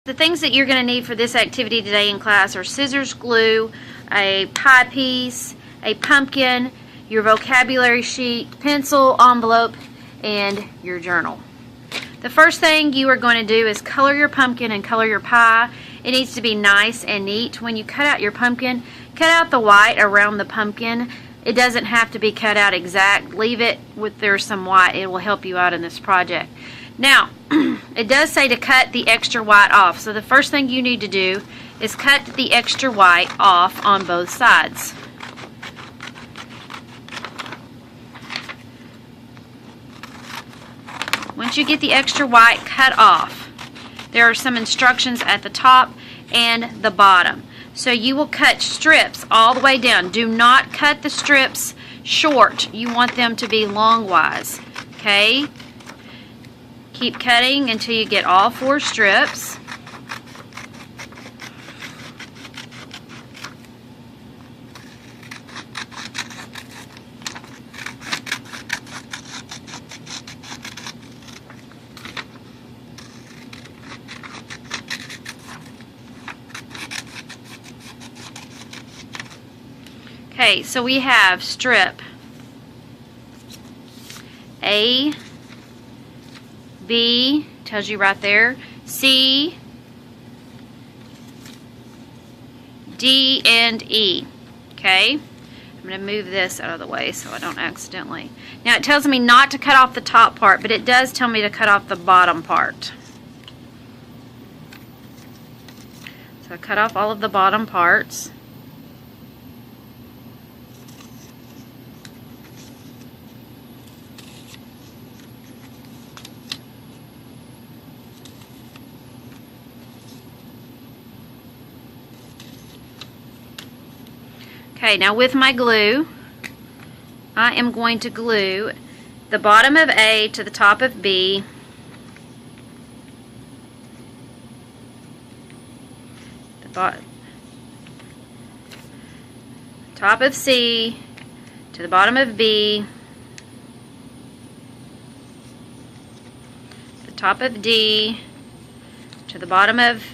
The things that you're going to need for this activity today in class are scissors, glue, a pie piece, a pumpkin, your vocabulary sheet, pencil, envelope, and your journal. The first thing you are going to do is color your pumpkin and color your pie. It needs to be nice and neat. When you cut out your pumpkin, cut out the white around the pumpkin. It doesn't have to be cut out exact. Leave it with there's some white. It will help you out in this project. Now, it does say to cut the extra white off. So the first thing you need to do is cut the extra white off on both sides. Once you get the extra white cut off, there are some instructions at the top and the bottom. So you will cut strips all the way down. Do not cut the strips short. You want them to be longwise. Okay? Keep cutting until you get all 4 strips. Okay, so we have strip A, B, tells you right there, C, D, and E. Okay, I'm going to move this out of the way so I don't accidentally. Now it tells me not to cut off the top part, but it does tell me to cut off the bottom part. So I cut off all of the bottom parts. Okay, now with my glue, I am going to glue the bottom of A to the top of B, the top of C to the bottom of B, the top of D to the bottom of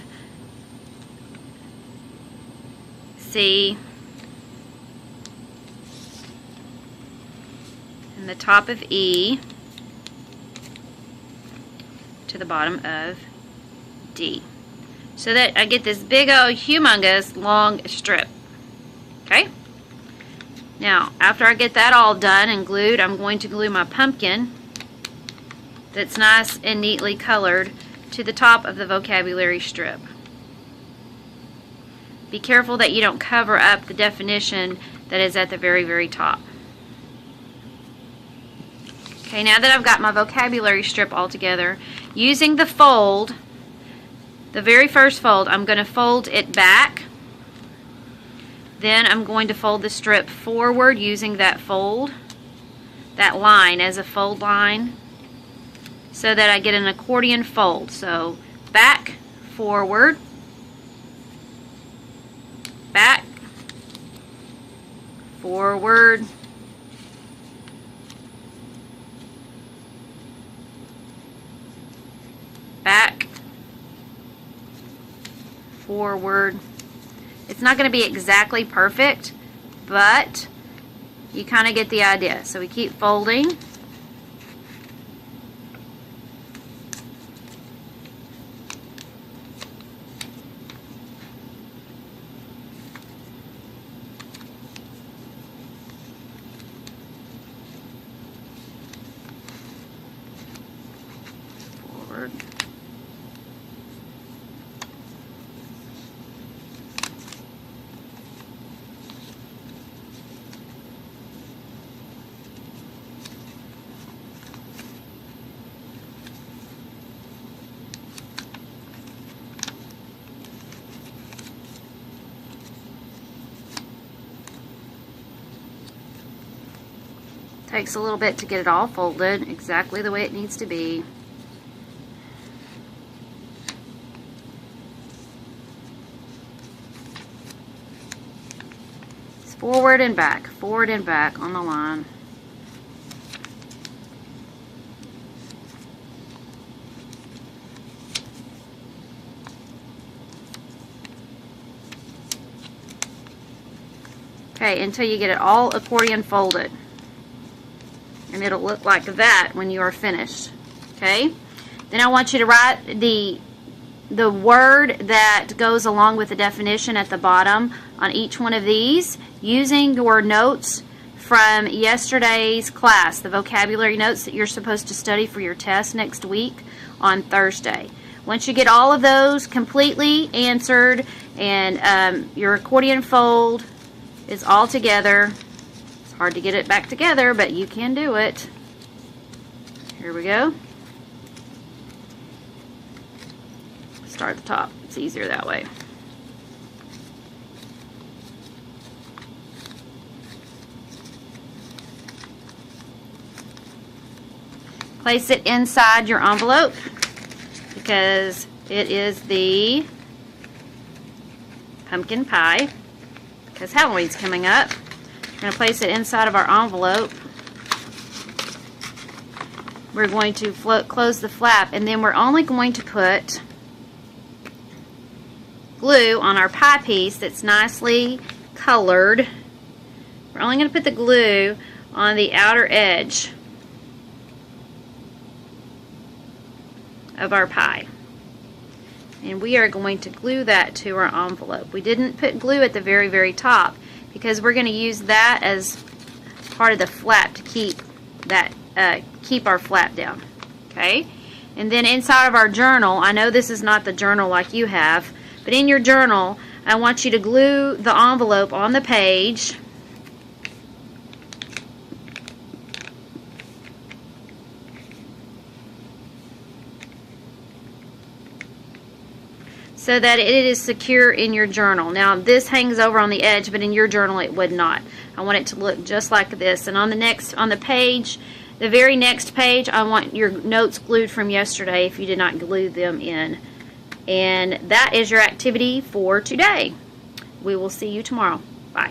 C, the top of E to the bottom of D, so that I get this big old humongous long strip. Okay, now after I get that all done and glued, I'm going to glue my pumpkin that's nice and neatly colored to the top of the vocabulary strip. Be careful that you don't cover up the definition that is at the very, very top. Okay, now that I've got my vocabulary strip all together, using the fold, the very first fold, I'm going to fold it back. Then I'm going to fold the strip forward using that fold, that line as a fold line, so that I get an accordion fold. So back, forward, back, forward, back, forward. It's not going to be exactly perfect, but you kind of get the idea. So we keep folding. Forward. Takes a little bit to get it all folded exactly the way it needs to be. It's forward and back on the line. Okay, until you get it all accordion folded. And it'll look like that when you are finished. Okay? Then I want you to write the word that goes along with the definition at the bottom on each one of these using your notes from yesterday's class, the vocabulary notes that you're supposed to study for your test next week on Thursday. Once you get all of those completely answered and your accordion fold is all together, it's hard to get it back together, but you can do it. Here we go. Start at the top. It's easier that way. Place it inside your envelope because it is the pumpkin pie, because Halloween's coming up. We're going to place it inside of our envelope. We're going to close the flap, and then we're only going to put glue on our pie piece that's nicely colored. We're only going to put the glue on the outer edge of our pie. And we are going to glue that to our envelope. We didn't put glue at the very, very top because we're going to use that as part of the flap to keep that keep our flap down. Okay? And then inside of our journal, I know this is not the journal like you have, but in your journal, I want you to glue the envelope on the page. So that it is secure in your journal. Now this hangs over on the edge, but in your journal it would not. I want it to look just like this. And on the page, the very next page, I want your notes glued from yesterday if you did not glue them in. And that is your activity for today. We will see you tomorrow. Bye.